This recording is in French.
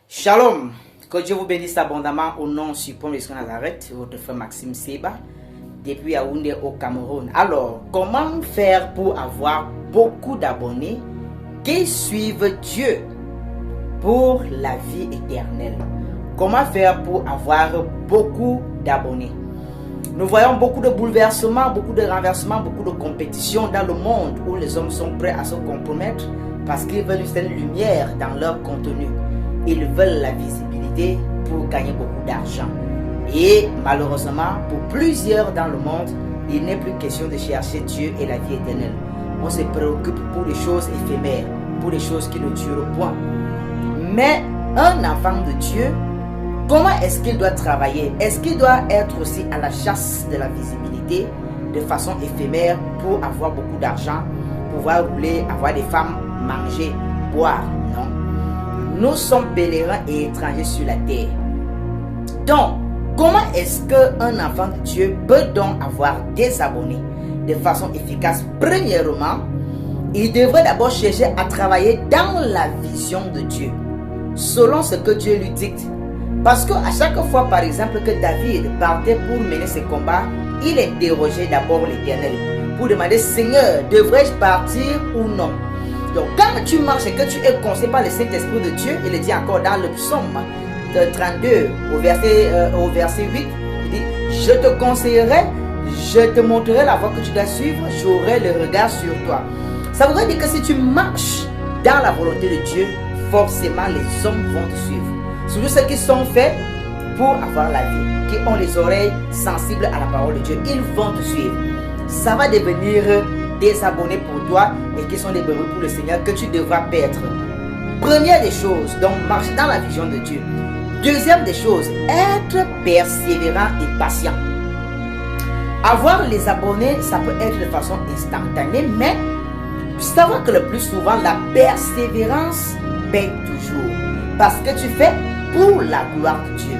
Shalom, que Dieu vous bénisse abondamment au nom suprême de Nazareth, votre frère Maxime Seba, depuis Yaoundé au Cameroun. Alors, comment faire pour avoir beaucoup d'abonnés qui suivent Dieu pour la vie éternelle? Comment faire pour avoir beaucoup d'abonnés? Nous voyons beaucoup de bouleversements, beaucoup de renversements, beaucoup de compétitions dans le monde où les hommes sont prêts à se compromettre parce qu'ils veulent une certaine lumière dans leur contenu. Ils veulent la visibilité pour gagner beaucoup d'argent. Et malheureusement, pour plusieurs dans le monde, il n'est plus question de chercher Dieu et la vie éternelle. On se préoccupe pour les choses éphémères, pour les choses qui ne durent point. Mais un enfant de Dieu, comment est-ce qu'il doit travailler? Est-ce qu'il doit être aussi à la chasse de la visibilité de façon éphémère pour avoir beaucoup d'argent, pouvoir rouler, avoir des femmes, manger, boire? Non. Nous sommes pèlerins et étrangers sur la terre. Donc, comment est-ce qu'un enfant de Dieu peut donc avoir des abonnés de façon efficace? Premièrement, il devrait d'abord chercher à travailler dans la vision de Dieu, selon ce que Dieu lui dicte. Parce qu'à chaque fois, par exemple, que David partait pour mener ses combats, il interrogeait d'abord l'Éternel pour demander: Seigneur, devrais-je partir ou non? Donc, quand tu marches et que tu es conseillé par le Saint-Esprit de Dieu, il le dit encore dans le psaume 32, au verset 8, il dit: je te conseillerai, je te montrerai la voie que tu dois suivre, j'aurai le regard sur toi. Ça voudrait dire que si tu marches dans la volonté de Dieu, forcément les hommes vont te suivre. Surtout ceux qui sont faits pour avoir la vie, qui ont les oreilles sensibles à la parole de Dieu, ils vont te suivre. Ça va devenir des abonnés pour toi et qui sont des brebis pour le Seigneur que tu devras perdre. Première des choses, donc marche dans la vision de Dieu. Deuxième des choses, être persévérant et patient. Avoir les abonnés, ça peut être de façon instantanée, mais savoir que le plus souvent, la persévérance paye toujours. Parce que tu fais pour la gloire de Dieu.